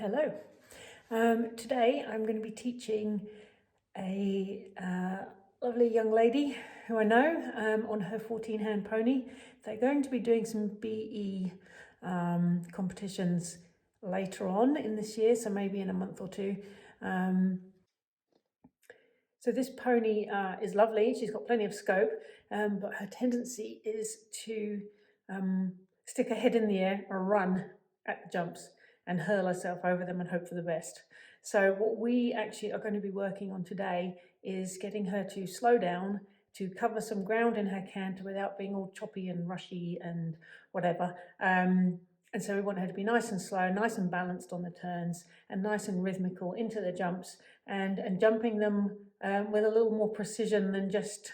Hello. Today I'm going to be teaching a lovely young lady who I know on her 14-hand pony. They're going to be doing some BE competitions later on in this year, so maybe in a month or two. So this pony is lovely. She's got plenty of scope, but her tendency is to stick her head in the air or run at the jumps and hurl herself over them and hope for the best. So what we actually are going to be working on today is getting her to slow down, to cover some ground in her canter without being all choppy and rushy and whatever. And so we want her to be nice and slow, nice and balanced on the turns, and nice and rhythmical into the jumps, and jumping them with a little more precision than just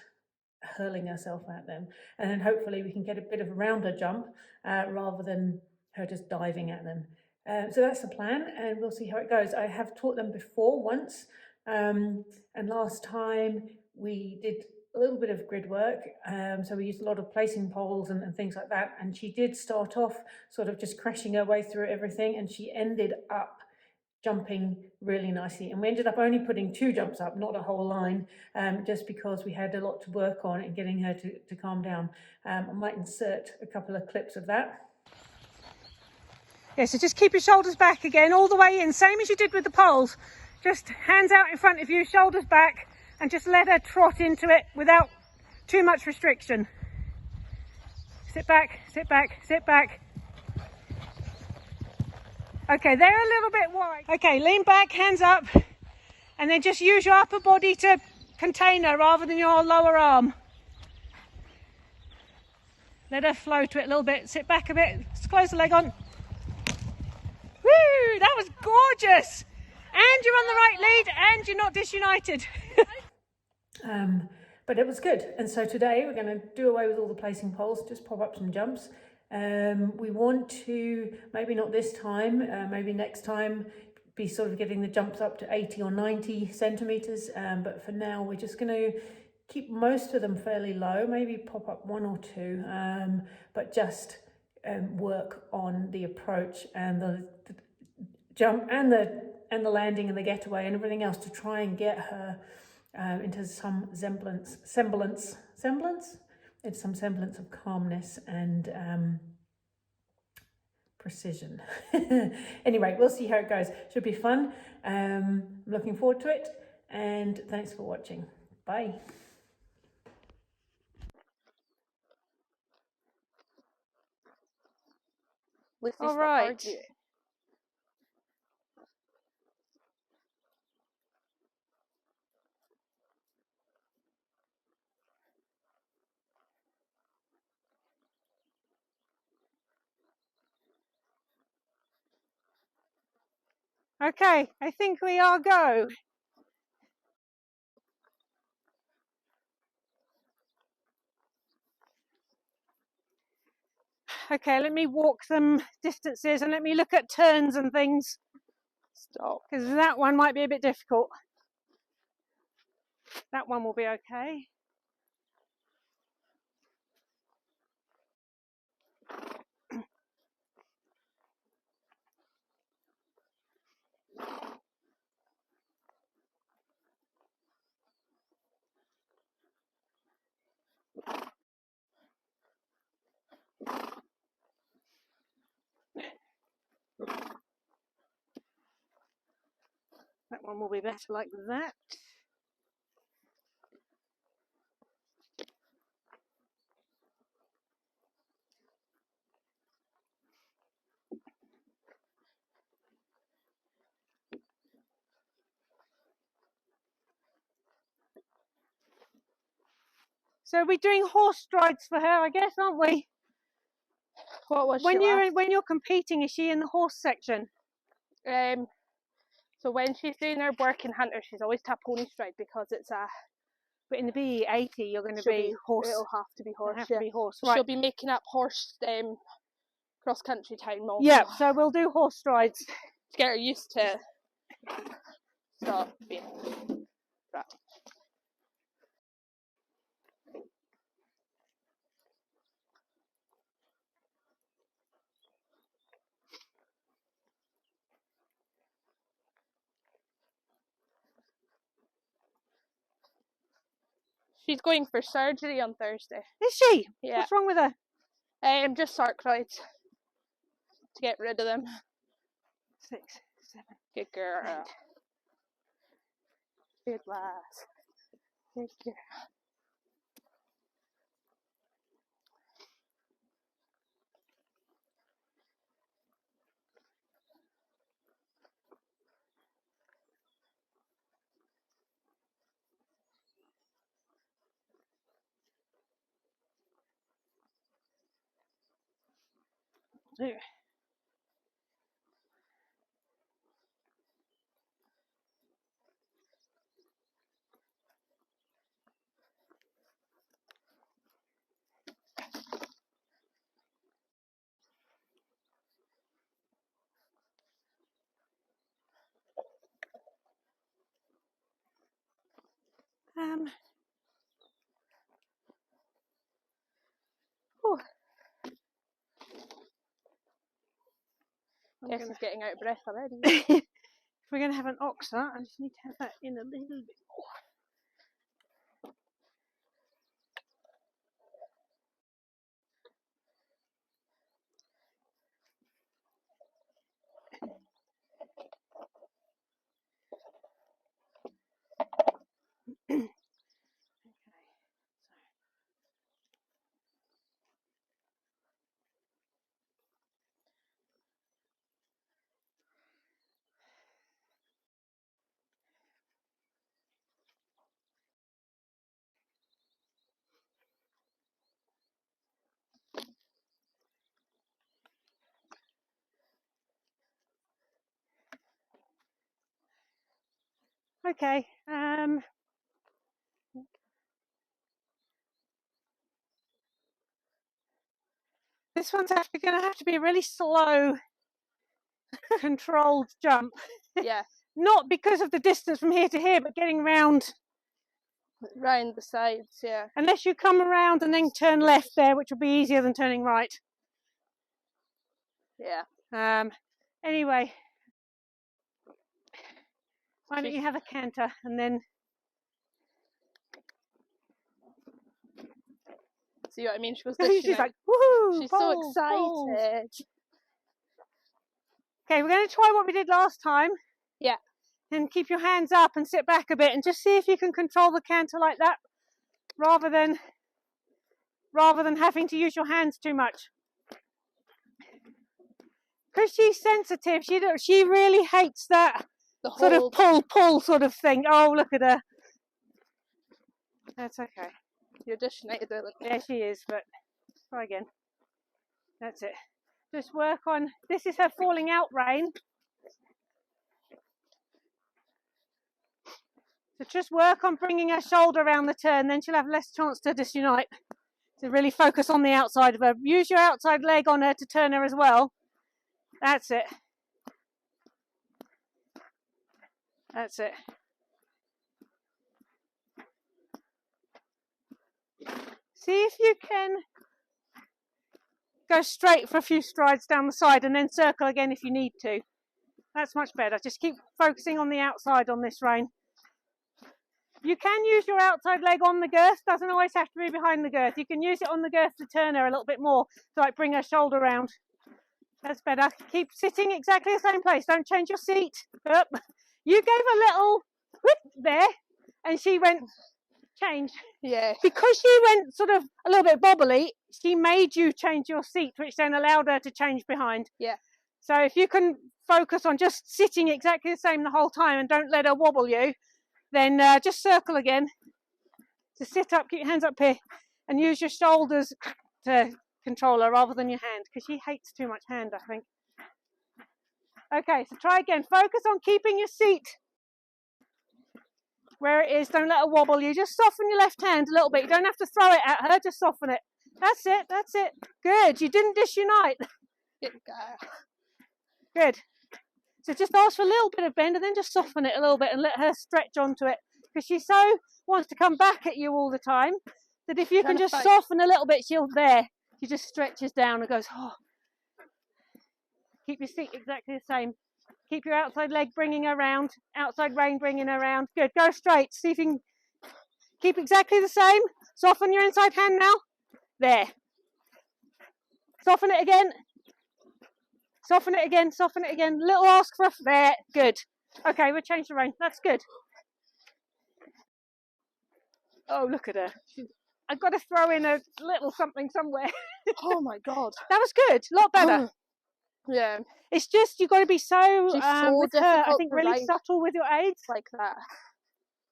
hurling herself at them. And then hopefully we can get a bit of a rounder jump rather than her just diving at them. So that's the plan, and we'll see how it goes. I have taught them before once, and last time we did a little bit of grid work, so we used a lot of placing poles and things like that, and she did start off sort of just crashing her way through everything, and she ended up jumping really nicely, and we ended up only putting 2 jumps up, not a whole line, just because we had a lot to work on in getting her to calm down. I might insert a couple of clips of that. Yeah, so just keep your shoulders back again, all the way in, same as you did with the poles. Just hands out in front of you, shoulders back, and just let her trot into it without too much restriction. Sit back, sit back, sit back. Okay, they're a little bit wide. Okay, lean back, hands up, and then just use your upper body to contain her rather than your lower arm. Let her flow to it a little bit, sit back a bit, just close the leg on. Woo, that was gorgeous! And you're on the right lead and you're not disunited. But it was good, and so today we're going to do away with all the placing poles, just pop up some jumps. We want to, maybe not this time, maybe next time, be sort of getting the jumps up to 80 or 90 centimetres, but for now we're just going to keep most of them fairly low, maybe pop up 1 or 2, but just work on the approach and the jump and the landing and the getaway and everything else to try and get her into some semblance of calmness and precision. Anyway, we'll see how it goes. Should be fun. I'm looking forward to it, and thanks for watching. Bye. All right. Okay, I think we are go. Okay, let me walk some distances and let me look at turns and things. Stop, because that one might be a bit difficult. That one will be okay. That one will be better like that. So we're doing horse strides for her, I guess, aren't we? What was when she you're competing, is she in the horse section? So when she's doing her work in Hunter, she's always tap pony stride because it's a. But in the BE80, you're going to be horse. It'll have to be horse. Have to be horse. So right. She'll be making up horse cross country time also. Yeah. So we'll do horse strides to get her used to. Stop being. Right. She's going for surgery on Thursday. Is she? Yeah. What's wrong with her? Just sarcoids. To get rid of them. 6, 7. Good girl. 8. Good lass. Good girl. There. Oh, Guess he's getting out of breath already. if we're going to have an oxer, I just need to have that in a little bit more. Okay, this one's actually going to have to be a really slow, controlled jump. Yeah. Not because of the distance from here to here, but getting round. Round the sides, yeah. Unless you come around and then turn left there, which will be easier than turning right. Yeah. Anyway, why don't you have a canter and then... See what I mean? She was She's like, woohoo! She's balls, so excited. Balls. Okay, we're going to try what we did last time. Yeah. And keep your hands up and sit back a bit and just see if you can control the canter like that rather than having to use your hands too much. Because she's sensitive, she really hates that sort of pull sort of thing. Oh, look at her. That's okay. You're just united with it. Yeah, she is, but try again. That's it. Just work on, this is her falling out rein. So just work on bringing her shoulder around the turn, then she'll have less chance to disunite. So really focus on the outside of her. Use your outside leg on her to turn her as well. That's it. That's it. See if you can go straight for a few strides down the side and then circle again if you need to. That's much better. Just keep focusing on the outside on this rein. You can use your outside leg on the girth, doesn't always have to be behind the girth. You can use it on the girth to turn her a little bit more, to like bring her shoulder round. That's better. Keep sitting exactly the same place. Don't change your seat. Up. You gave a little whip there, and she went change. Yeah. Because she went sort of a little bit bobbly, she made you change your seat, which then allowed her to change behind. Yeah. So if you can focus on just sitting exactly the same the whole time and don't let her wobble you, then just circle again. So sit up, keep your hands up here, and use your shoulders to control her rather than your hand, because she hates too much hand, I think. Okay, so try again. Focus on keeping your seat where it is. Don't let her wobble you. Just soften your left hand a little bit. You don't have to throw it at her, just soften it. That's it, that's it. Good, you didn't disunite. Good girl. Good. So just ask for a little bit of bend and then just soften it a little bit and let her stretch onto it, because she so wants to come back at you all the time that if you can just soften a little bit, she just stretches down and goes, oh. Keep your seat exactly the same. Keep your outside leg bringing her round, outside rein bringing her round. Good, go straight. See if you can Keep exactly the same. Soften your inside hand now. There. Soften it again. Soften it again. Soften it again. Little ask for a... There. Good. Okay, we'll change the rein. That's good. Oh, look at her. I've got to throw in a little something somewhere. Oh my god. That was good. A lot better. Yeah. It's just you've got to be so, She's so with her, I difficult think, to really ride. subtle with your aids. Like that.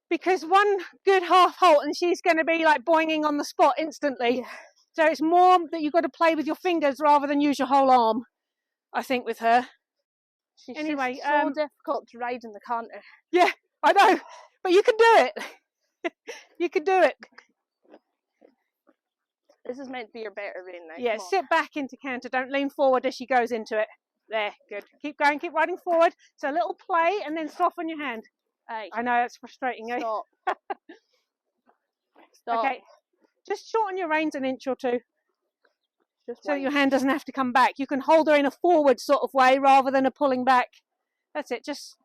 Because one good half halt and she's going to be like boinging on the spot instantly. Yeah. So it's more that you've got to play with your fingers rather than use your whole arm, I think, with her. She's Anyway, just so difficult to ride in the canter. Yeah, I know. But you can do it. You can do it. This is meant to be your better rein now. Yeah, sit back into canter. Don't lean forward as she goes into it. There, good. Keep going, keep riding forward. So a little play and then soften your hand. Aye. I know, it's frustrating, eh? Stop. Stop. Okay, just shorten your reins an inch or two Just so wait. your hand doesn't have to come back. You can hold her in a forward sort of way rather than a pulling back. That's it, just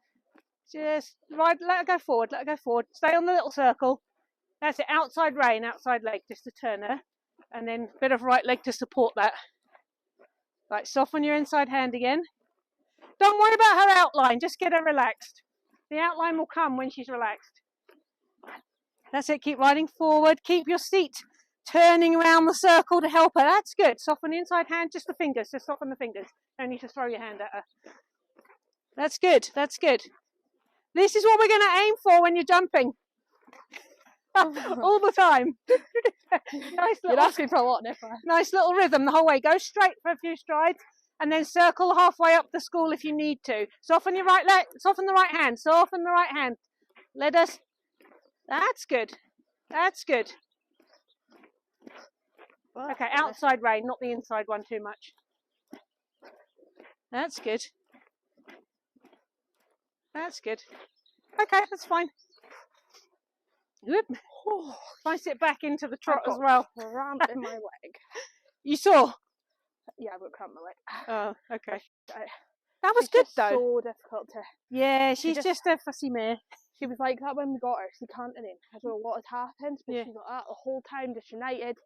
ride, let her go forward, let her go forward. Stay on the little circle. That's it, outside rein, outside leg, just to turn her. And then a bit of right leg to support that. Right, soften your inside hand again. Don't worry about her outline, just get her relaxed. The outline will come when she's relaxed. That's it, keep riding forward. Keep your seat turning around the circle to help her. That's good. Soften the inside hand, just the fingers, just soften the fingers. Don't need to throw your hand at her. That's good, that's good. This is what we're going to aim for when you're jumping. All the time. Nice You're little, asking for a lot, Nicola. nice little rhythm the whole way. Go straight for a few strides and then circle halfway up the school if you need to. Soften your right leg, soften the right hand, soften the right hand. Let us, that's good, that's good. Okay, outside rein, not the inside one too much. That's good. That's good. Okay, that's fine. Whoop. If I sit back into the trot as well. Cramp in my leg. You saw? Yeah, I've got cramp in my leg. Oh, okay. I- That was She's good just though. so difficult to... Yeah, she's just a fussy mare. She was like that when we got her. She can't in. I don't know what had happened, but Yeah. she's like that the whole time, disunited.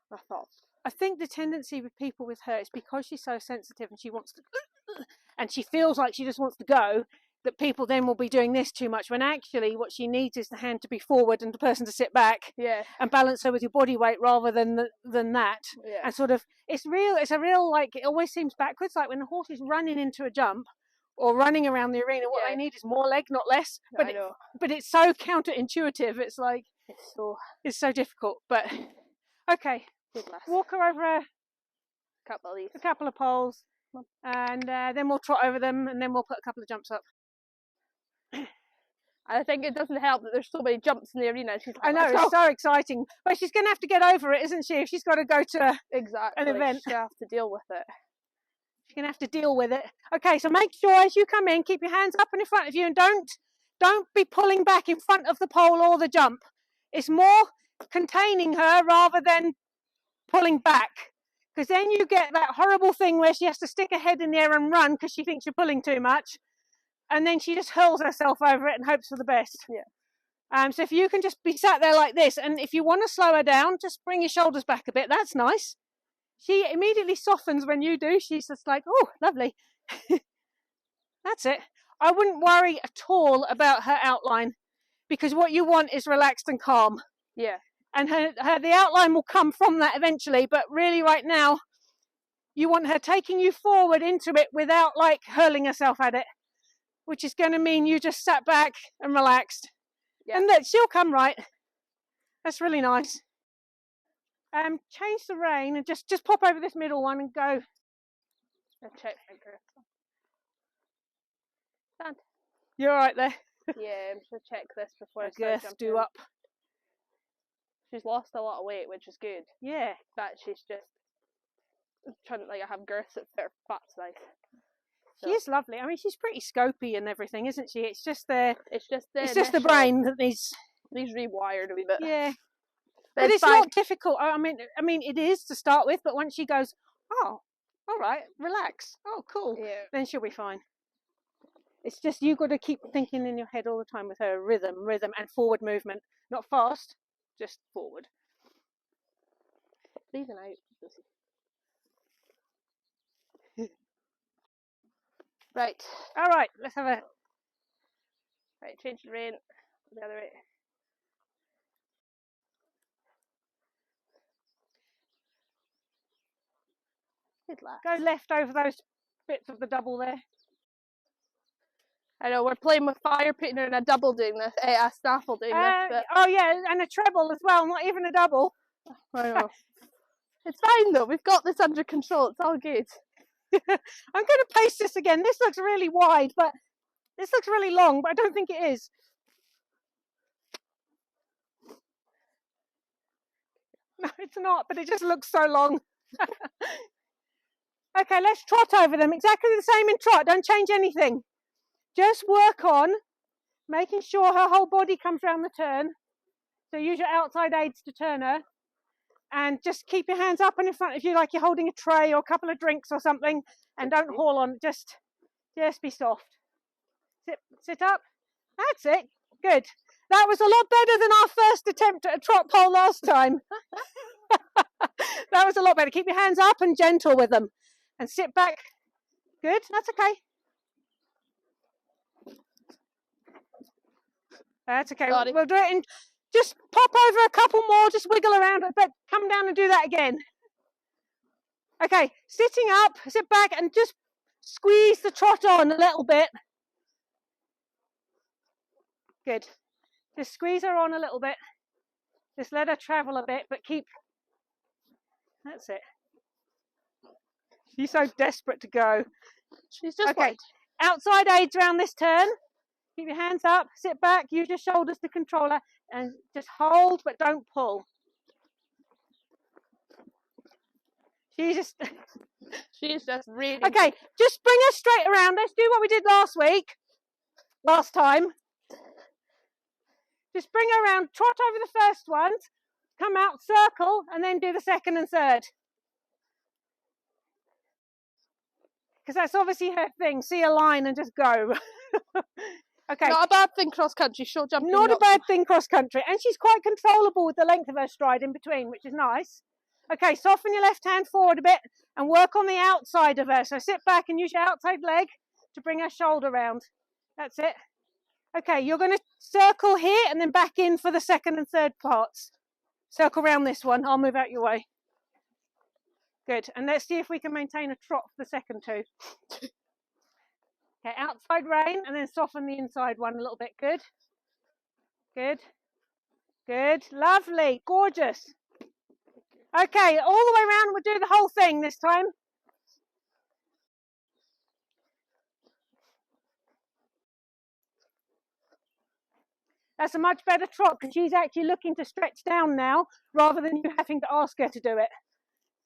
And I thought, I think the tendency with people with her is because she's so sensitive and she wants to, and she feels like she just wants to go, that people then will be doing this too much, when actually what she needs is the hand to be forward and the person to sit back yeah, and balance her with your body weight rather than that. yeah, And sort of, it's a real, like, it always seems backwards, like when the horse is running into a jump or running around the arena, what Yeah. they need is more leg, not less. I know. But it's so counterintuitive, it's like, it's so difficult. But, okay, Good lass. walk her over a Couple of these. couple of poles and then we'll trot over them and then we'll put a couple of jumps up. I think it doesn't help that there's so many jumps in the arena. She's like, I know, "Let's go." it's so exciting. But she's going to have to get over it, isn't she? If she's got to go to Exactly. an event. She'll have to deal with it. She's going to have to deal with it. Okay, so make sure as you come in, keep your hands up and in front of you and don't be pulling back in front of the pole or the jump. It's more containing her rather than pulling back. Because then you get that horrible thing where she has to stick her head in the air and run because she thinks you're pulling too much. And then she just hurls herself over it and hopes for the best. Yeah. So if you can just be sat there like this, and if you want to slow her down, just bring your shoulders back a bit. That's nice. She immediately softens when you do. She's just like, oh, lovely. That's it. I wouldn't worry at all about her outline, because what you want is relaxed and calm. Yeah. And the outline will come from that eventually, but really right now, you want her taking you forward into it without like hurling herself at it, which is going to mean you just sat back and relaxed. Yeah. And that she'll come right. That's really nice. Change the rein and just pop over this middle one and go. I'll check my girth. Stand. You're all right there. Yeah, I'm just going to check this before I start Girth jumping. do up. She's lost a lot of weight, which is good. Yeah. But she's just trying to, like, I have girths at her fat size. She is lovely. I mean, she's pretty scopy and everything, isn't she? It's just the It's just the the brain that needs. Needs rewired a wee bit. Yeah. But it's fine. not difficult. I mean, it is to start with, but once she goes, oh, all right, relax. Oh, cool. Yeah. Then she'll be fine. It's just you've got to keep thinking in your head all the time with her rhythm and forward movement. Not fast, just forward. Breathing out. Right. All right, let's have a... Right, change the rein. The other way. Good laugh. Go left over those bits of the double there. I know, we're playing with fire, putting her in a double doing this, a snaffle doing this, but... Oh yeah, and a treble as well, not even a double. I know. It's fine though, we've got this under control, it's all good. I'm going to paste this again. This looks really wide, but this looks really long, but I don't think it is. No, it's not, but it just looks so long. Okay, let's trot over them. Exactly the same in trot. Don't change anything. Just work on making sure her whole body comes around the turn. So use your outside aids to turn her. And just keep your hands up and in front of you like you're holding a tray or a couple of drinks or something. And don't haul on. Just be soft. Sit up. That's it. Good. That was a lot better than our first attempt at a trot pole last time. That was a lot better. Keep your hands up and gentle with them. And sit back. Good. That's okay. That's okay. Sorry. We'll do it in... Just pop over a couple more, just wiggle around, but come down and do that again. Okay, sitting up, sit back and just squeeze the trot on a little bit. Good. Just squeeze her on a little bit. Just let her travel a bit, but keep... That's it. She's so desperate to go. She's just okay. Outside aids around this turn. Keep your hands up, sit back, use your shoulders to control her, and just hold, but don't pull. She's just really... Okay, just bring her straight around. Let's do what we did last time. Just bring her around, trot over the first one, come out, circle, and then do the second and third. Because that's obviously her thing. See a line and just go. Okay. Not a bad thing cross country, short jumping. Not a bad thing cross country. And she's quite controllable with the length of her stride in between, which is nice. Okay, soften your left hand forward a bit and work on the outside of her. So sit back and use your outside leg to bring her shoulder round. That's it. Okay, you're going to circle here and then back in for the second and third parts. Circle round this one. I'll move out your way. Good. And let's see if we can maintain a trot for the second two. Okay, outside rein and then soften the inside one a little bit. Good. Good. Good. Lovely. Gorgeous. Okay, all the way around. We'll do the whole thing this time. That's a much better trot because she's actually looking to stretch down now rather than you having to ask her to do it,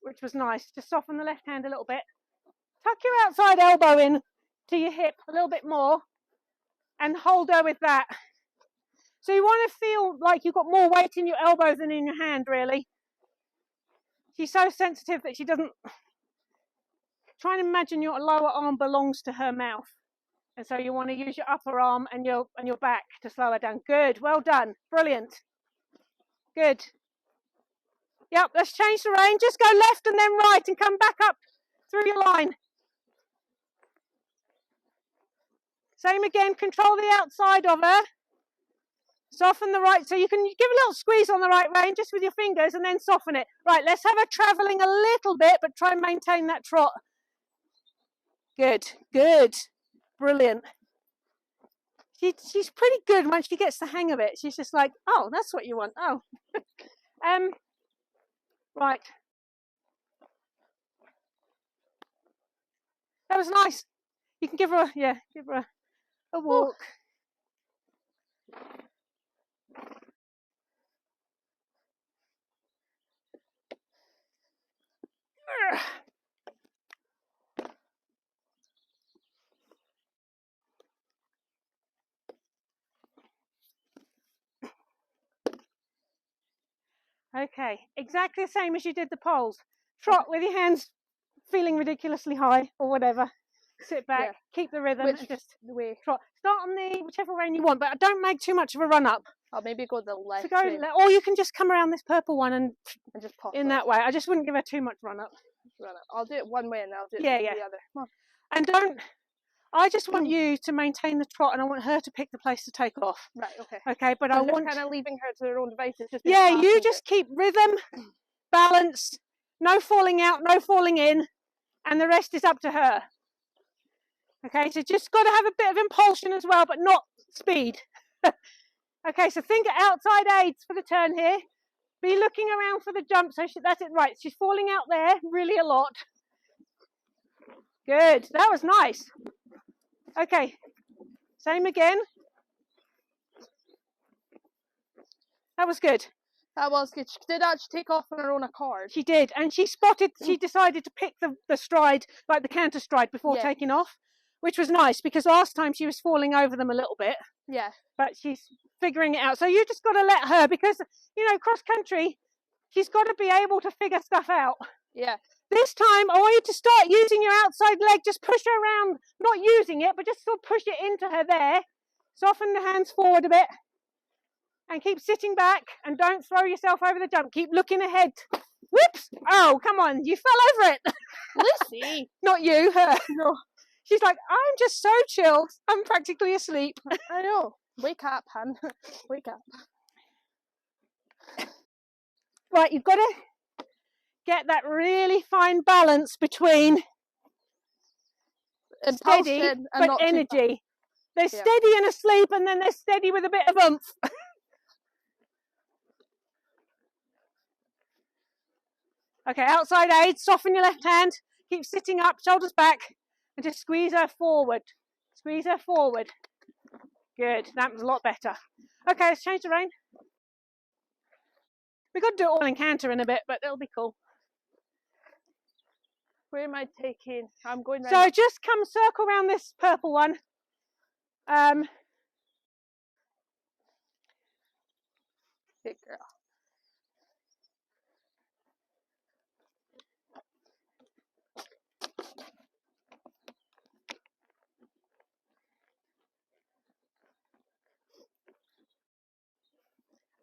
which was nice. Just soften the left hand a little bit. Tuck your outside elbow in to your hip a little bit more and hold her with that. So you want to feel like you've got more weight in your elbow than in your hand, really. She's so sensitive that she doesn't... Try and imagine your lower arm belongs to her mouth. And so you want to use your upper arm and your back to slow her down. Good, well done, brilliant. Good. Yep, let's change the rein. Just go left and then right and come back up through your line. Same again, control the outside of her. Soften the right, so you can give a little squeeze on the right rein just with your fingers and then soften it. Right, let's have her travelling a little bit, but try and maintain that trot. Good, good. Brilliant. She's pretty good once she gets the hang of it. She's just like, oh, that's what you want. Oh. Right. That was nice. You can give her a walk. Okay, exactly the same as you did the poles. Trot with your hands feeling ridiculously high or whatever. Sit back, keep the rhythm, and just trot. Start on the whichever rein you want, but don't make too much of a run up. I'll maybe go the left So go, way or you can just come around this purple one and and just pop in up. that way. I just wouldn't give her too much run up. I'll do it one way and I'll do it Yeah, the yeah. other. Come on. And don't, I just want you to maintain the trot, and I want her to pick the place to take off. Right, okay. Okay, but I want, kind of leaving her to her own devices. Just being yeah, a you passenger. just keep rhythm, balance, no falling out, no falling in, and the rest is up to her. Okay, so just got to have a bit of impulsion as well, but not speed. Okay, so think outside aids for the turn here. Be looking around for the jump. So that's it, right. She's falling out there really a lot. Good, that was nice. Okay, same again. That was good. That was good. She did actually take off on her own accord. She did, and she decided to pick the stride, like the canter stride, before taking off, which was nice because last time she was falling over them a little bit. Yeah. But she's figuring it out. So you just got to let her, because, you know, cross country, she's got to be able to figure stuff out. Yeah. This time, I want you to start using your outside leg. Just push her around, not using it, but just sort of push it into her there. Soften the hands forward a bit. And keep sitting back, and don't throw yourself over the jump. Keep looking ahead. Whoops! Oh, come on, you fell over it. Lucy! Not you, her. No. She's like, I'm just so chilled. I'm practically asleep. I know. Wake up, hun. Wake up. Right, you've got to get that really fine balance between steady and but not energy. They're steady and asleep, and then they're steady with a bit of oomph. Okay, outside aid, soften your left hand, keep sitting up, shoulders back, and just squeeze her forward. Squeeze her forward. Good, that was a lot better. Okay, let's change the rein. We've got to do it all in canter in a bit, but it'll be cool. Where am I taking? I'm going round. So just come circle around this purple one. Good girl.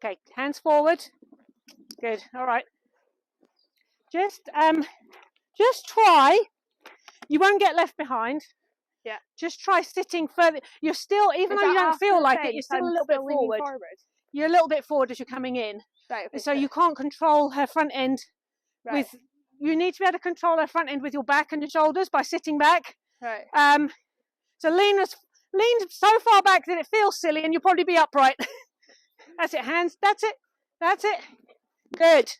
Okay, hands forward. Good, all right. Just try. You won't get left behind. Yeah. Just try sitting further. You're still, even though you don't feel like it, you're still a little bit forward. You're a little bit forward as you're coming in. Right. Okay, so you can't control her front end right. You need to be able to control her front end with your back and your shoulders by sitting back. Right. So lean so far back that it feels silly, and you'll probably be upright. That's it, hands. That's it. That's it. Good.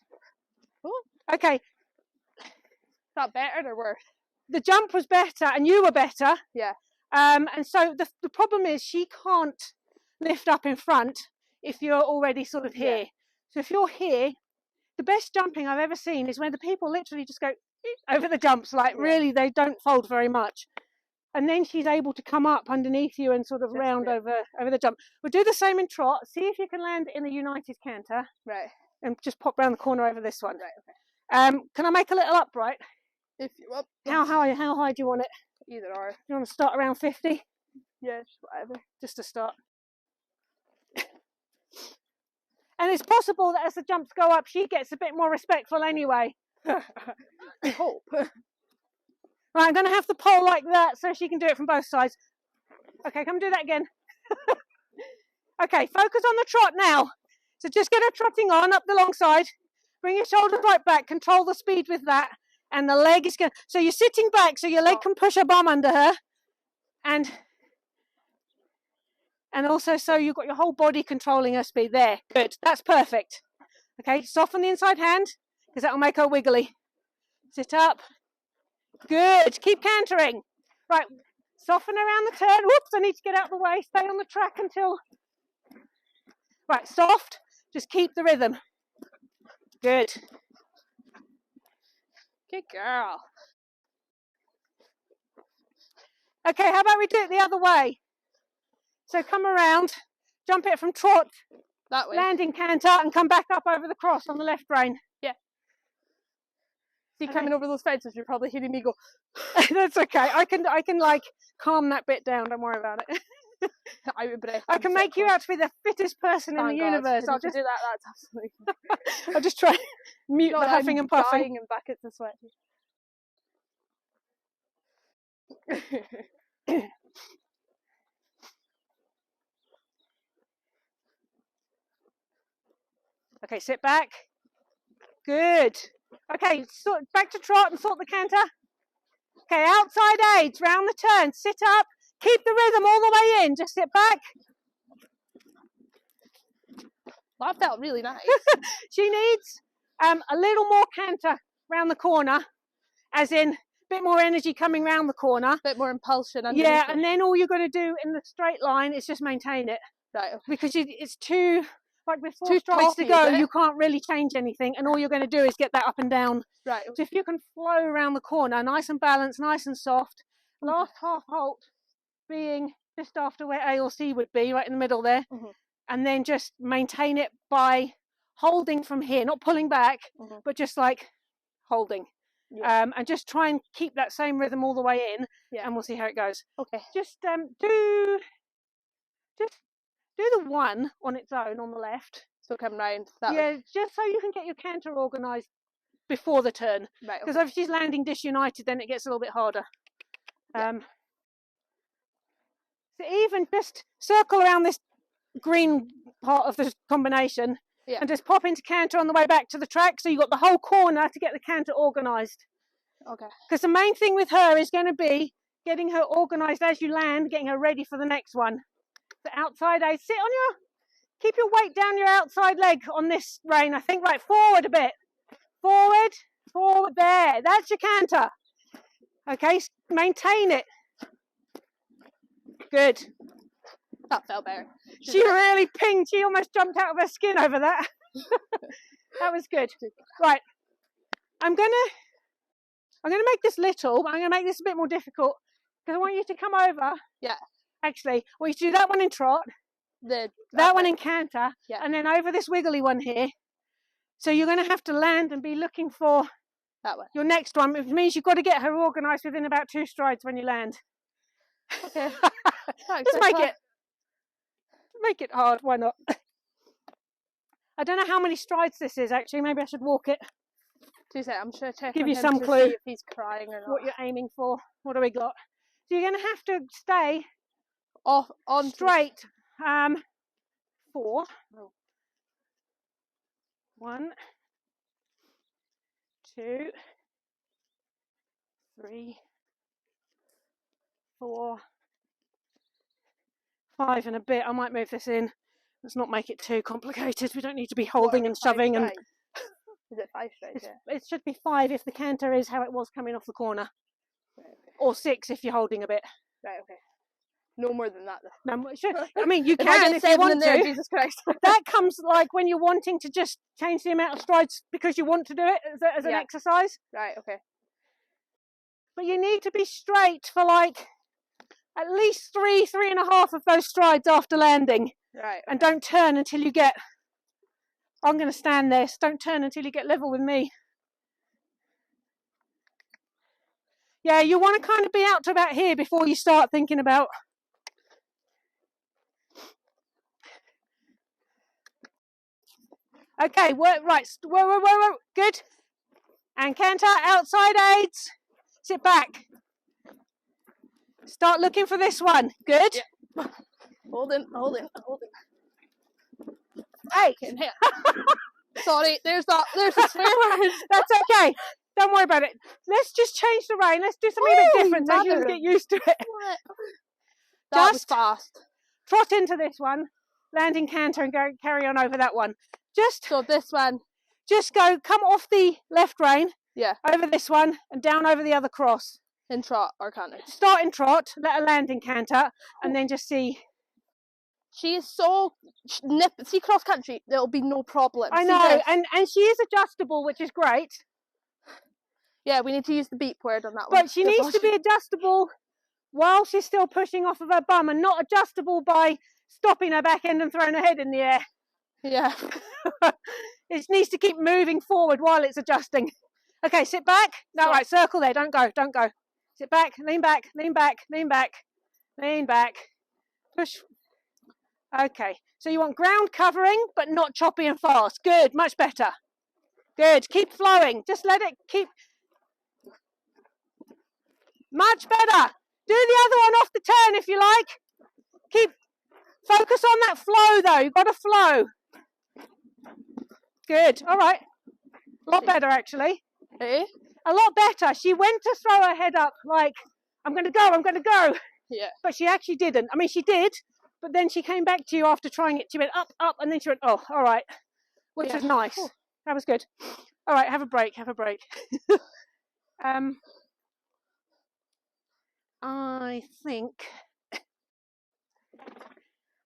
Ooh. Okay. Is that better or worse? The jump was better, and you were better. Yeah. And so the problem is she can't lift up in front if you're already sort of here. Yeah. So if you're here, the best jumping I've ever seen is when the people literally just go over the jumps, like really they don't fold very much. And then she's able to come up underneath you and sort of round over the jump. We'll do the same in trot. See if you can land in a united canter. Right. And just pop round the corner over this one. Right, okay. Can I make a little upright? If you want. How high do you want it? Either or. Do you want to start around 50? Yeah, whatever. Just to start. And it's possible that as the jumps go up, she gets a bit more respectful anyway. I hope. Right, I'm going to have the pole like that so she can do it from both sides. Okay, come do that again. Okay, focus on the trot now. So just get her trotting on up the long side. Bring your shoulders right back. Control the speed with that. And the leg is going to... So you're sitting back so your leg can push her bum under her. And also so you've got your whole body controlling her speed. There, good. That's perfect. Okay, soften the inside hand because that will make her wiggly. Sit up. Good. Keep cantering. Right. Soften around the turn. Whoops, I need to get out of the way. Stay on the track until... Right, soft. Just keep the rhythm. Good. Good girl. Okay, how about we do it the other way? So come around, jump it from trot, that way. landing canter, and come back up over the cross on the left rein. Yeah. See, coming over those fences, you're probably hearing me go. That's okay. I can like calm that bit down. Don't worry about it. I would breath. I can make you out to be the fittest person in the universe. I'll just do that. That's absolutely fine. I'll just try mute the huffing and puffing. Dying and buckets of sweat. Okay, sit back. Good. Okay, back to trot and sort the canter. Okay, outside aids, round the turn, sit up, keep the rhythm all the way in, just sit back. Well, that felt really nice. She needs a little more canter round the corner, as in a bit more energy coming round the corner. A bit more impulsion. Yeah, and then all you're going to do in the straight line is just maintain it. Right. Okay. Because it's too, like with 4 Too strides to toppy, go, is it? you can't really change anything, and all you're going to do is get that up and down. Right. So if you can flow around the corner, nice and balanced, nice and soft, last half halt being just after where A or C would be, right in the middle there, and then just maintain it by holding from here, not pulling back, but just like holding. Yeah. And just try and keep that same rhythm all the way in, and we'll see how it goes. Okay. Just do the one on its own on the left. So come round. That Yeah, just so you can get your canter organised before the turn. Right. Because Okay. if she's landing disunited, then it gets a little bit harder. So even just circle around this green part of the combination and just pop into canter on the way back to the track, so you've got the whole corner to get the canter organised. Okay. Because the main thing with her is going to be getting her organised as you land, getting her ready for the next one. The outside aid, keep your weight down your outside leg on this rein, I think, right, forward a bit. Forward, there, that's your canter. Okay, maintain it. Good. That felt better. She really pinged, she almost jumped out of her skin over that. That was good. Right, I'm gonna make this little, but I'm gonna make this a bit more difficult, because I want you to come over. Yeah. Actually, I want you to do that one in trot, that one in canter, and then over this wiggly one here. So you're going to have to land and be looking for that one. Your next one, which means you've got to get her organised within about 2 strides when you land. Okay. Just make it hard. Why not? I don't know how many strides this is actually. Maybe I should walk it. 2 seconds. I'm sure check. Give you some to clue see if he's crying or not. What you're aiming for. What do we got? So you're going to have to stay off on straight. 4. 1, 2, 3, 4, 5 and a bit. I might move this in. Let's not make it too complicated. We don't need to be holding and shoving. And is it 5 strides? It should be 5 if the canter is how it was coming off the corner, or 6 if you're holding a bit. Right. Okay. No more than that, though. No, I mean, you can if you want there, to. Jesus Christ. That comes like when you're wanting to just change the amount of strides because you want to do it as an exercise. Right, okay. But you need to be straight for like at least 3.5 of those strides after landing. Right. And don't turn until you get... I'm going to stand there. So don't turn until you get level with me. Yeah, you want to kind of be out to about here before you start thinking about... Okay, right, whoa, good. And canter, outside aids, sit back. Start looking for this one, good. Yeah. Hold it. Hey. Sorry, there's a swear word. That's okay, don't worry about it. Let's just change the rein, let's do something a bit different so you can get used to it. That was fast. Trot into this one, landing canter and go carry on over that one. So this one. Just come off the left rein. Yeah. Over this one and down over the other cross. In trot or canter? Start in trot, let her land in canter, and then just see. She is so see cross country, there'll be no problem. I know, and she is adjustable, which is great. Yeah, we need to use the beep word on that one. But she needs to be adjustable while she's still pushing off of her bum, and not adjustable by stopping her back end and throwing her head in the air. Yeah. It needs to keep moving forward while it's adjusting. Okay, sit back. No, right, circle there. Don't go. Sit back, lean back. Push. Okay, so you want ground covering, but not choppy and fast. Good, much better. Good, keep flowing. Just let it keep. Much better. Do the other one off the turn if you like. Keep, focus on that flow though. You've got to flow. Good, all right. A lot better actually. Eh? A lot better. She went to throw her head up like, I'm going to go, I'm going to go. Yeah. But she actually didn't. I mean, she did, but then she came back to you after trying it. She went up, up, and then she went, oh, all right, which was nice. Ooh. That was good. All right, have a break, have a break. I think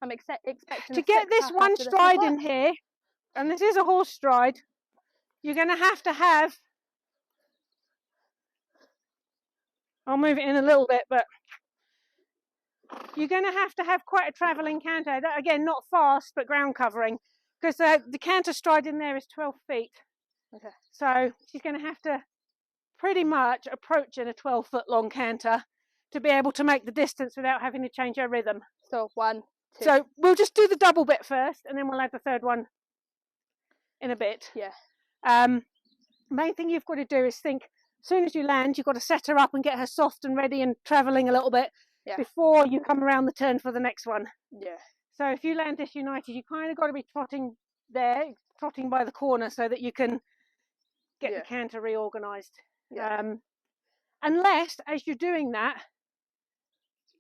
I'm expecting to get this one stride in here, and this is a horse stride, you're going to have, I'll move it in a little bit, but you're going to have quite a travelling canter. That, again, not fast, but ground covering, because the canter stride in there is 12 feet. Okay. So she's going to have to pretty much approach in a 12-foot long canter to be able to make the distance without having to change her rhythm. So 1, 2. So we'll just do the double bit first, and then we'll add the third one in a bit. Yeah. Main thing you've got to do is think, as soon as you land, you've got to set her up and get her soft and ready and travelling a little bit before you come around the turn for the next one. Yeah. So if you land disunited, you kind of got to be trotting by the corner so that you can get the canter reorganised. Yeah. Unless, as you're doing that,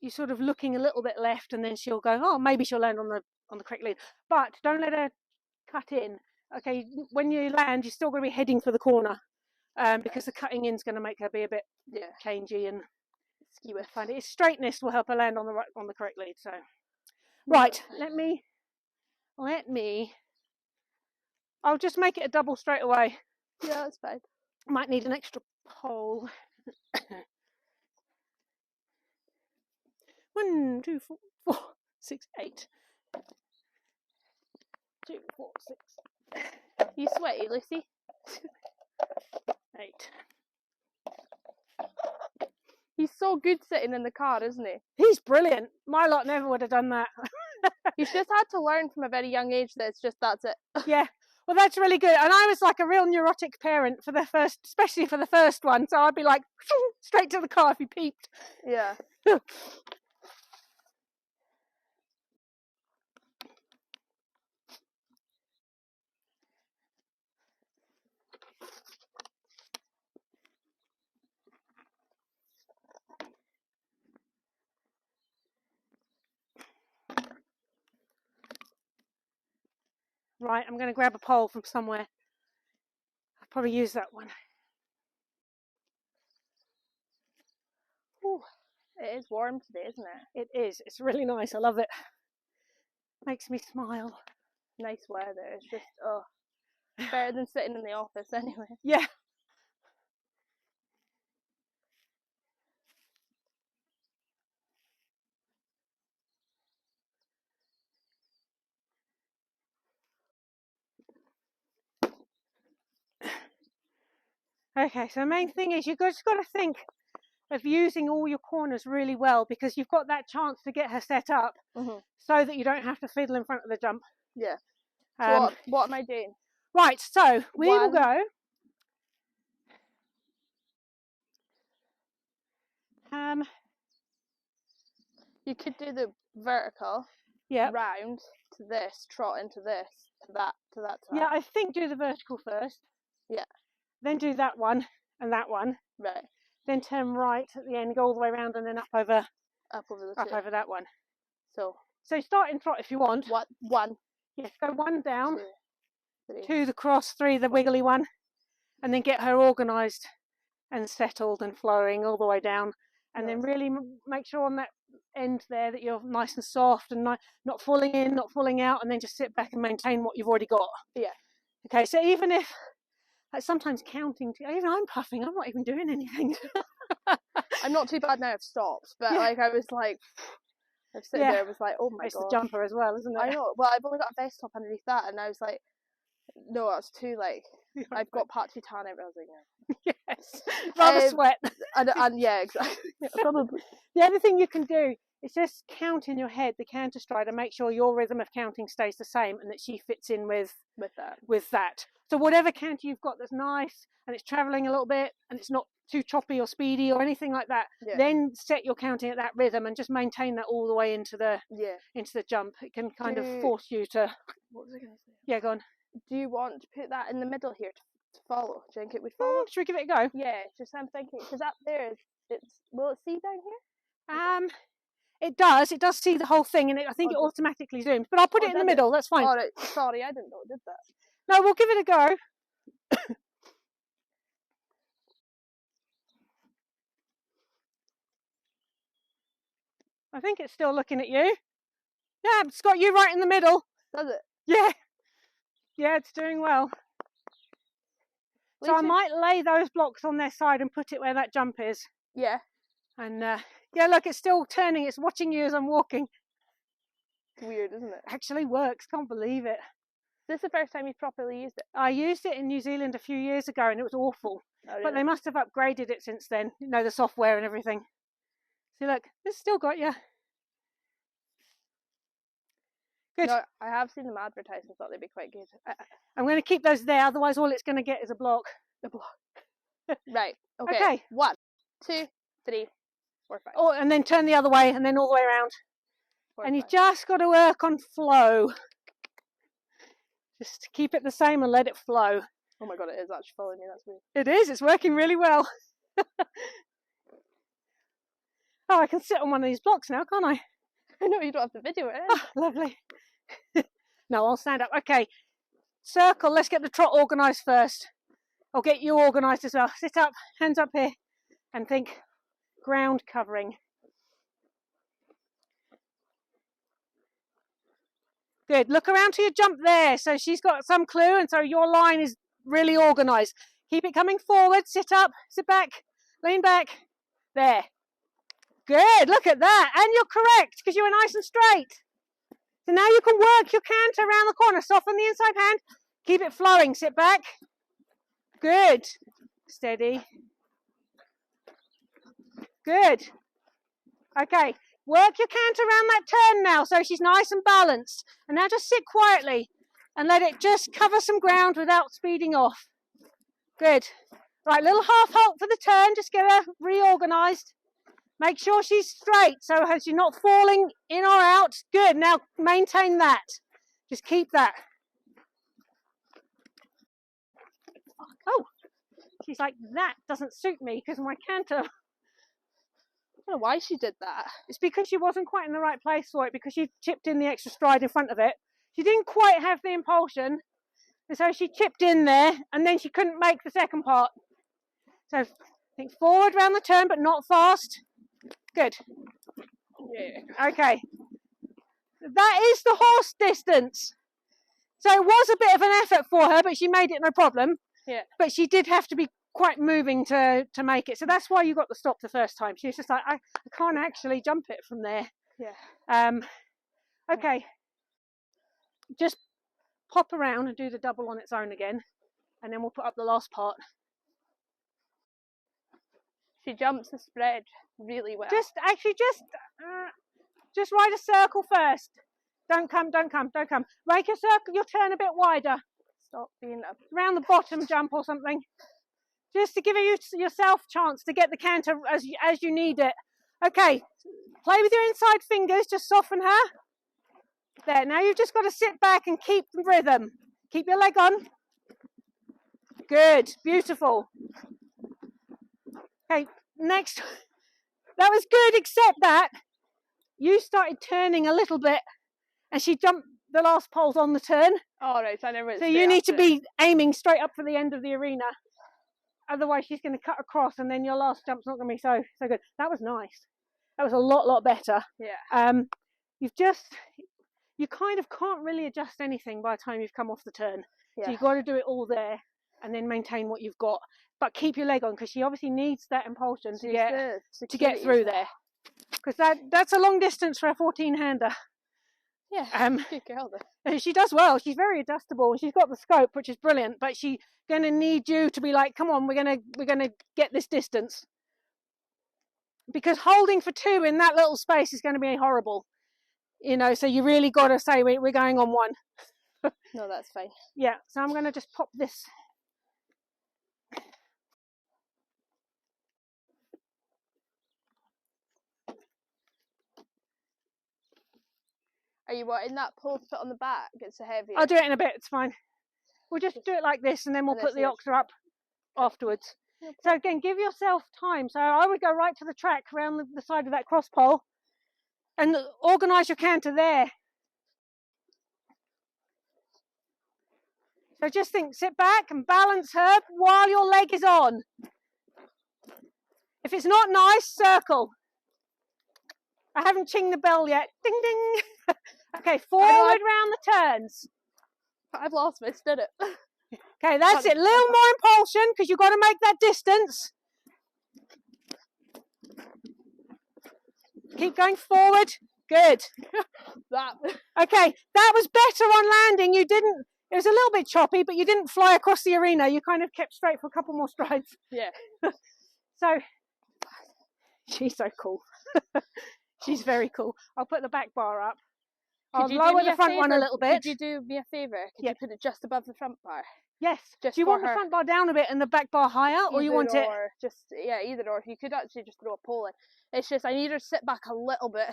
you're sort of looking a little bit left, and then she'll go, oh, maybe she'll land on the correct lead. But don't let her cut in. Okay, when you land, you're still going to be heading for the corner, because the cutting in is going to make her be a bit cagey and skewy. Find it. Straightness will help her land on the correct lead. So, right, let me. I'll just make it a double straight away. Yeah, that's fine. Might need an extra pole. 1, 2, 4, 4, 6, 8. 2, 4, 6. You sweaty, Lucy? 8. He's so good sitting in the car, isn't he? He's brilliant. My lot never would have done that. He's just had to learn from a very young age that that's it. Yeah. Well, that's really good. And I was like a real neurotic parent especially for the first one. So I'd be like, straight to the car if he peeped. Yeah. Right, I'm going to grab a pole from somewhere. I'll probably use that one. Ooh, it is warm today, isn't it? It is. It's really nice. I love it. Makes me smile. Nice weather. It's just, better than sitting in the office anyway. Yeah. Okay, so the main thing is you've just got to think of using all your corners really well, because you've got that chance to get her set up so that you don't have to fiddle in front of the jump. Yeah. So what am I doing? Right, so we will go. You could do the vertical round to this, trot into this, to that. Yeah, I think do the vertical first. Yeah. Then do that one and that one. Right. Then turn right at the end, go all the way around, and then up over that one. So start in trot if you want. What? 1. Yes, go 1 down, 2, 3. 2 the cross, 3 the wiggly one, and then get her organised and settled and flowing all the way down. And then really make sure on that end there that you're nice and soft and not falling in, not falling out, and then just sit back and maintain what you've already got. Yeah. Okay, so even if, like, sometimes counting, even I'm puffing, I'm not even doing anything. I'm not too bad now, I've stopped, but like I was like, I was sitting there, I was like, oh my god. It's the jumper as well, isn't it? I know, well I've only got a vest top underneath that, and I was like, no, that's too like, I've got patchy tan out, I was like, no. Yes, rather sweat. And yeah, exactly. Probably. The other thing you can do It's just count in your head the canter stride and make sure your rhythm of counting stays the same and that she fits in with that. So whatever canter you've got that's nice and it's traveling a little bit and it's not too choppy or speedy or anything like that, then set your counting at that rhythm and just maintain that all the way into the jump. It can kind of force you to. What was I going to say? Yeah, go on. Do you want to put that in the middle here to follow? Do you think it would follow? Should we give it a go? Yeah, just I'm thinking because up there will it see down here? It does see the whole thing, and I think it automatically zooms. But I'll put it in the middle. That's fine. All right. Sorry, I didn't know it did that. No, we'll give it a go. I think it's still looking at you. Yeah, it's got you right in the middle. Does it? Yeah. Yeah, it's doing well. So I might lay those blocks on their side and put it where that jump is. Yeah. And yeah, look, it's still turning. It's watching you as I'm walking. It's weird, isn't it? Actually works. Can't believe it. Is this the first time you've properly used it? I used it in New Zealand a few years ago and it was awful. Oh, really? But they must have upgraded it since then. You know, the software and everything. See, look, it's still got you. Good. No, I have seen them advertised and thought they'd be quite good. I'm going to keep those there, otherwise all it's going to get is a block. The block. Right. Okay. Okay. 1, 2, 3, 4, 5. Oh, and then turn the other way and then all the way around. 4, And 5. you just got to work on flow. Just keep it the same and let it flow. Oh my god, it is actually following me. That's weird. It is. It's working really well. Oh, I can sit on one of these blocks now, can't I? I know you don't have to video it. Oh, lovely. No, I'll stand up. Okay. Circle. Let's get the trot organised first. I'll get you organised as well. Sit up, hands up here, and think ground covering. Good. Look around to your jump there. So she's got some clue, and so your line is really organised. Keep it coming forward. Sit up, sit back, lean back. There. Good. Look at that. And you're correct because you were nice and straight. So now you can work your canter around the corner. Soften the inside hand. Keep it flowing. Sit back. Good. Steady. Good. Okay. Work your canter around that turn now so she's nice and balanced. And now just sit quietly and let it just cover some ground without speeding off. Good. Right, little half halt for the turn. Just get her reorganised. Make sure she's straight so as you're not falling in or out. Good. Now maintain that. Just keep that. Oh, she's like, that doesn't suit me because my canter. I don't know why she did that. It's because she wasn't quite in the right place for it because she chipped in the extra stride in front of it. She didn't quite have the impulsion. And so she chipped in there and then she couldn't make the second part. So think forward round the turn but not fast. Good. Yeah. Okay. That is the horse distance. So it was a bit of an effort for her, but she made it no problem. Yeah. But she did have to be quite moving to make it. So that's why you got the stop the first time. She was just like, I can't actually jump it from there. Yeah. Okay. Just pop around and do the double on its own again. And then we'll put up the last part. She jumps the spread really well. Just ride a circle first. Don't come. Make your circle, your turn a bit wider. Stop being up. Around the bottom jump or something. Just to give yourself chance to get the canter as you need it. Okay, play with your inside fingers, just soften her. There, now you've just got to sit back and keep the rhythm. Keep your leg on. Good, beautiful. Okay, next. That was good, except that you started turning a little bit and she jumped the last poles on the turn. All right, so I never. So you need to be aiming straight up for the end of the arena. Otherwise she's going to cut across and then your last jump's not going to be so good. That was nice. That was a lot better. Yeah. You kind of can't really adjust anything by the time you've come off the turn. Yeah. So you've got to do it all there and then maintain what you've got. But keep your leg on because she obviously needs that impulsion to get through there. Because that's a long distance for a 14-hander. Yeah, good girl though. She does well. She's very adjustable. She's got the scope, which is brilliant. But she's going to need you to be like, come on, we're gonna get this distance. because holding for 2 in that little space is going to be horrible. You know, so you really got to say we're going on 1. No, that's fine. Yeah, so I'm going to just pop this. Are you wanting that pole to put on the back? It's a heavier. I'll do it in a bit, it's fine. We'll just do it like this and then we'll put the oxer up afterwards. Okay. So again, give yourself time. So I would go right to the track around the side of that cross pole and organise your canter there. So just think, sit back and balance her while your leg is on. If it's not nice, circle. I haven't chinged the bell yet. Ding, ding. Okay, forward round the turns. I've lost this, did it? Okay, that's it. A little more impulsion because you've got to make that distance. Keep going forward. Good. Okay, that was better on landing. You didn't, it was a little bit choppy, but you didn't fly across the arena. You kind of kept straight for a couple more strides. Yeah. So, she's so cool. She's very cool. I'll put the back bar up. I'll lower the front one a little bit. Could you do me a favour? Could you put it just above the front bar? Yes. Just do you want the front bar down a bit and the back bar higher, or you want it? Just either or. You could actually just throw a pole in. It's just I need her to sit back a little bit.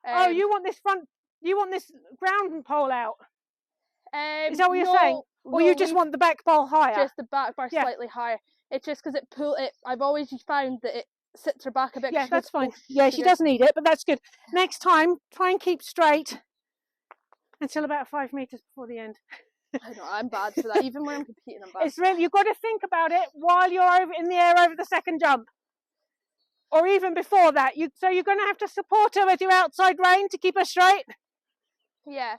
Oh, you want this front? You want this ground pole out? Is that what you're saying? Or you just want the back bar higher? Just the back bar slightly higher. It's just because I've always found that it sits her back a bit. Yeah, that's fine. Yeah, she does need it, but that's good. Next time, try and keep straight until about 5 meters before the end. I know, I'm bad for that. Even when I'm competing, I'm bad. It's really, you've got to think about it while you're over in the air over the second jump. Or even before that. So you're going to have to support her with your outside rein to keep her straight. Yeah.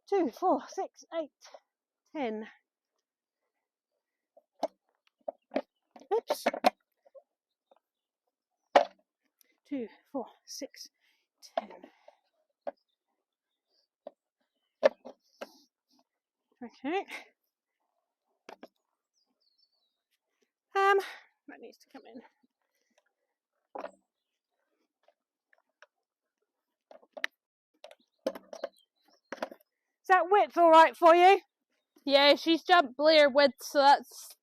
Two, 4, 6, 8, 10. Oops. 2, 4, 6, 10. Okay. That needs to come in. Is that width all right for you? Yeah, she's jumped Blair width, so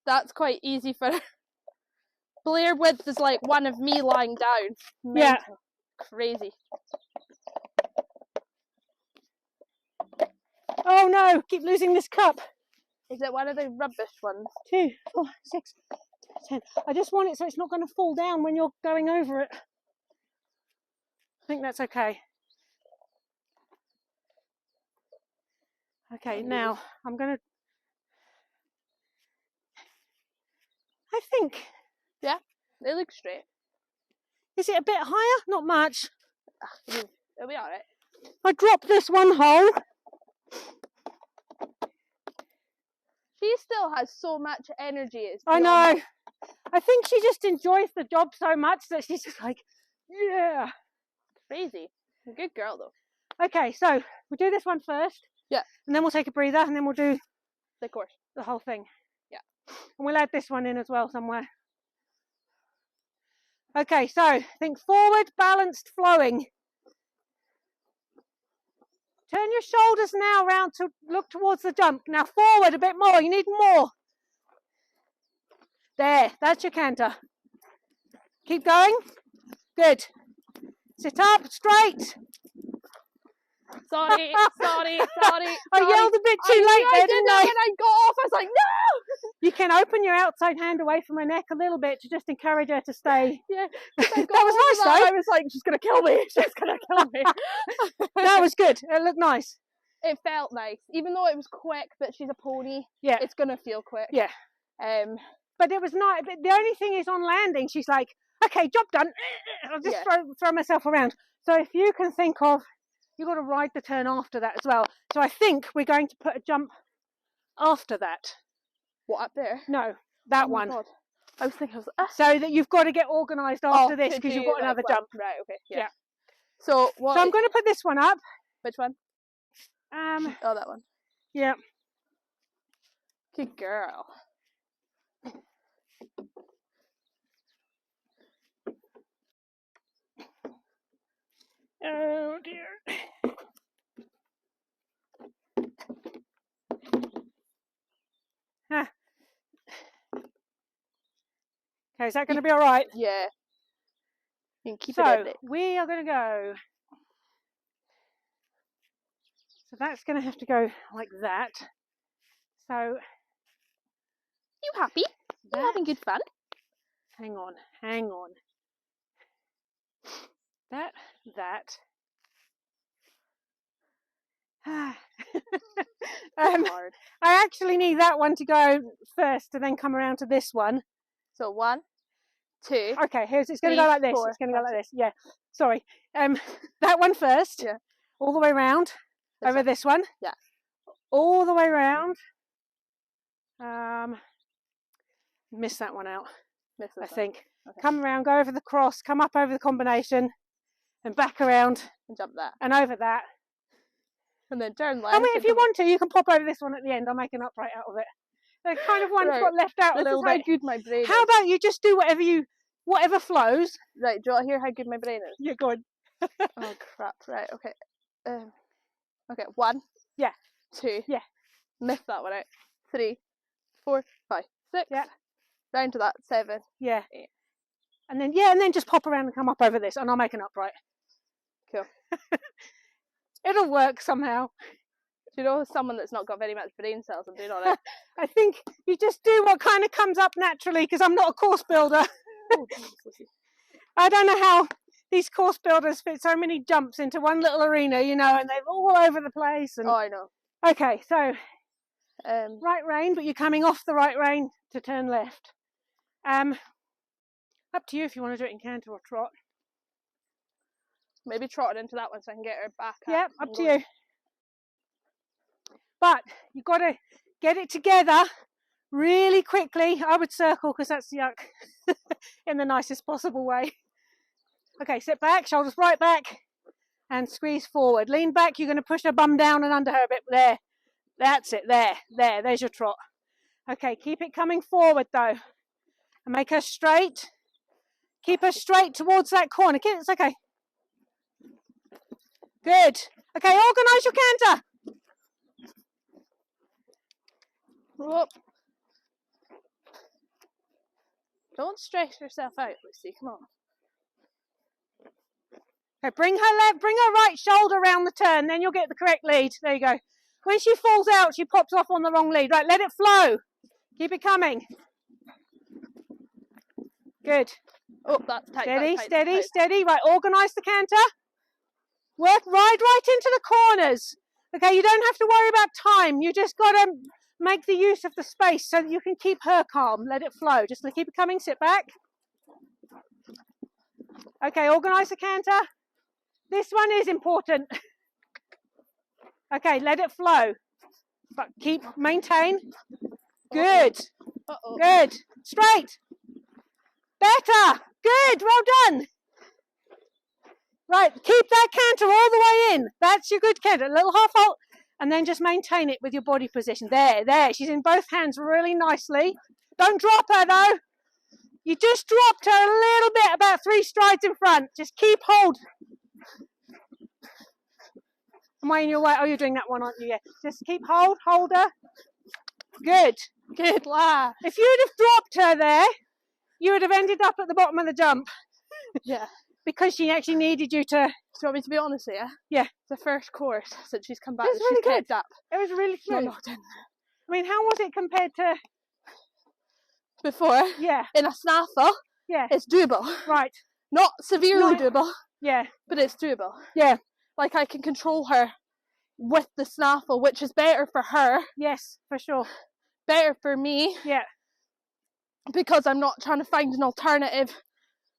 that's quite easy for her. Blair width is like one of me lying down. Mental. Yeah. Crazy. Oh no, keep losing this cup. Is it one of the rubbish ones? 2, 4, 6, 10. I just want it so it's not going to fall down when you're going over it. I think that's okay. Okay, now I'm going to... I think... Yeah, they look straight. Is it a bit higher? Not much. It'll be alright. I dropped this one hole. She still has so much energy. I know. I think she just enjoys the job so much that she's just like, yeah. Crazy. Good girl though. Okay, so we'll do this one first. Yeah. And then we'll take a breather and then we'll do the course. The whole thing. Yeah. And we'll add this one in as well somewhere. Okay, so think forward, balanced, flowing. Turn your shoulders now round to look towards the jump. Now forward a bit more. You need more. There, that's your canter. Keep going. Good. Sit up, straight. Sorry. I yelled a bit too late there, didn't I? When I got off, I was like, no! You can open your outside hand away from her neck a little bit to just encourage her to stay. Yeah. That was nice though. I was like, she's going to kill me. She's going to kill me. That was good. It looked nice. It felt nice. Even though it was quick, but she's a pony. Yeah. It's going to feel quick. Yeah. But it was nice. But the only thing is on landing, she's like, okay, job done. I'll just throw myself around. So if you can think of, you've got to ride the turn after that as well. So I think we're going to put a jump after that. What, up there? No, that one. God. I was thinking, so that you've got to get organised after this because you've got another jump. Right, okay. Yeah. So what? So I'm going to put this one up. Which one? Oh, that one. Yeah. Good girl. Oh dear. Ah. Okay, is that going to be all right? Yeah. You can keep it So in it. we are going to go. So that's going to have to go like that. So You happy? You having good fun? hang on, hang on. That. Hard. I actually need that one to go first and then come around to this one. So 1, 2. Okay, it's going to go like this. It's going to go like this. Yeah. Sorry. That one first. Yeah. All the way round. Over this one. Yeah. All the way round. Miss that one out. I think. Okay. Come around, go over the cross, come up over the combination, and back around. And jump that. And over that. And then turn left. I mean, if you want to, you can pop over this one at the end. I'll make an upright out of it. The kind of one that's got left out a little bit. How good my brain is. How about you just do whatever flows? Right, do you want to hear how good my brain is? You're good. Oh crap! Right, okay. Okay, 1. Yeah. 2. Yeah. Miss that one out. 3, 4, 5, 6. Yeah. Down to that 7. Yeah. 8. And then just pop around and come up over this, and I'll make an upright. Cool. It'll work somehow. Do you know someone that's not got very much brain cells and doing all that? I think you just do what kind of comes up naturally, because I'm not a course builder. Oh, I don't know how these course builders fit so many jumps into one little arena, and they're all over the place. And... Oh, I know. Okay, so right rein, but you're coming off the right rein to turn left. Up to you if you want to do it in canter or trot. Maybe trotting into that one so I can get her back. Yeah, up to you. But you've got to get it together really quickly. I would circle because that's yuck in the nicest possible way. Okay, sit back, shoulders right back and squeeze forward. Lean back, you're going to push her bum down and under her a bit. There, that's it, there's your trot. Okay, keep it coming forward though. And make her straight. Keep her straight towards that corner. It's okay. Good. Okay, organise your canter. Whoop. Don't stress yourself out, Lucy. Come on. Okay, bring her right shoulder around the turn, then you'll get the correct lead. There you go. When she falls out, she pops off on the wrong lead. Right, let it flow. Keep it coming. Good. Oh, that's tight. Steady, that's tight, steady, tight. steady. Right, organise the canter. Work right into the corners. Okay, you don't have to worry about time. You just got to make the use of the space so that you can keep her calm. Let it flow. Just keep it coming. Sit back. Okay, organise the canter. This one is important. Okay, let it flow. But maintain. Good. Uh-oh. Good. Straight. Better. Good. Well done. Right, keep that canter all the way in. That's your good canter. A little half halt, and then just maintain it with your body position. There. She's in both hands really nicely. Don't drop her though. You just dropped her a little bit, about 3 strides in front. Just keep hold. Am I in your way? Oh, you're doing that one, aren't you? Yeah. Just keep hold her. Good. Good lad. If you'd have dropped her there, you would have ended up at the bottom of the jump. Yeah. Because she actually needed you to... Do you want me to be honest here? Yeah. It's the first course since she's come back It's that really she's good. kept up. It was really Not smooth. knocked in. I mean, how was it compared to... Before, Yeah. in a snaffle, Yeah. it's doable. Right. Not severely doable, Yeah. but it's doable. Yeah. Like I can control her with the snaffle, which is better for her, Yes, for sure. better for me, Yeah. because I'm not trying to find an alternative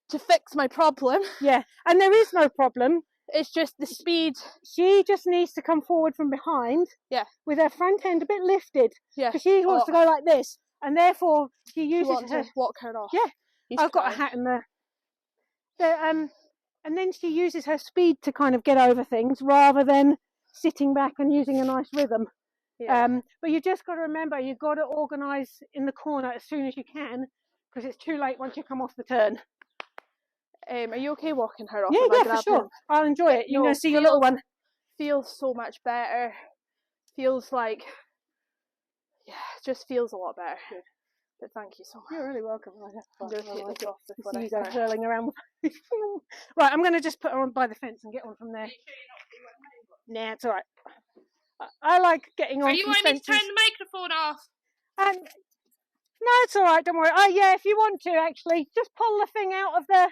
to fix my problem. Yeah. And there is no problem. It's just the speed. She just needs to come forward from behind. Yeah. With her front end a bit lifted. Yeah. Because she wants to go like this. And therefore, she You uses want her... to walk her off. Yeah. He's I've got a crying. hat in there. and then she uses her speed to kind of get over things rather than sitting back and using a nice rhythm. Yeah. But you just got to remember, you've got to organise in the corner as soon as you can, because it's too late once you come off the turn. Are you okay walking her off? Yeah, if I yeah, for grab sure. him? I'll enjoy it. You're No, going to see your little one. Feels so much better. Feels like, yeah, just feels a lot better. Good. But thank you so much. You're really welcome. I'm going to take this off before See I you go start. hurling around. Right, I'm going to just put her on by the fence and get on from there. Nah, it's all right. I like getting on. Are you from wanting me to fences. turn the microphone off? No, it's all right. Don't worry. Oh, yeah, if you want to, actually, just pull the thing out of the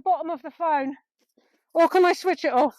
bottom of the phone. Or can I switch it off?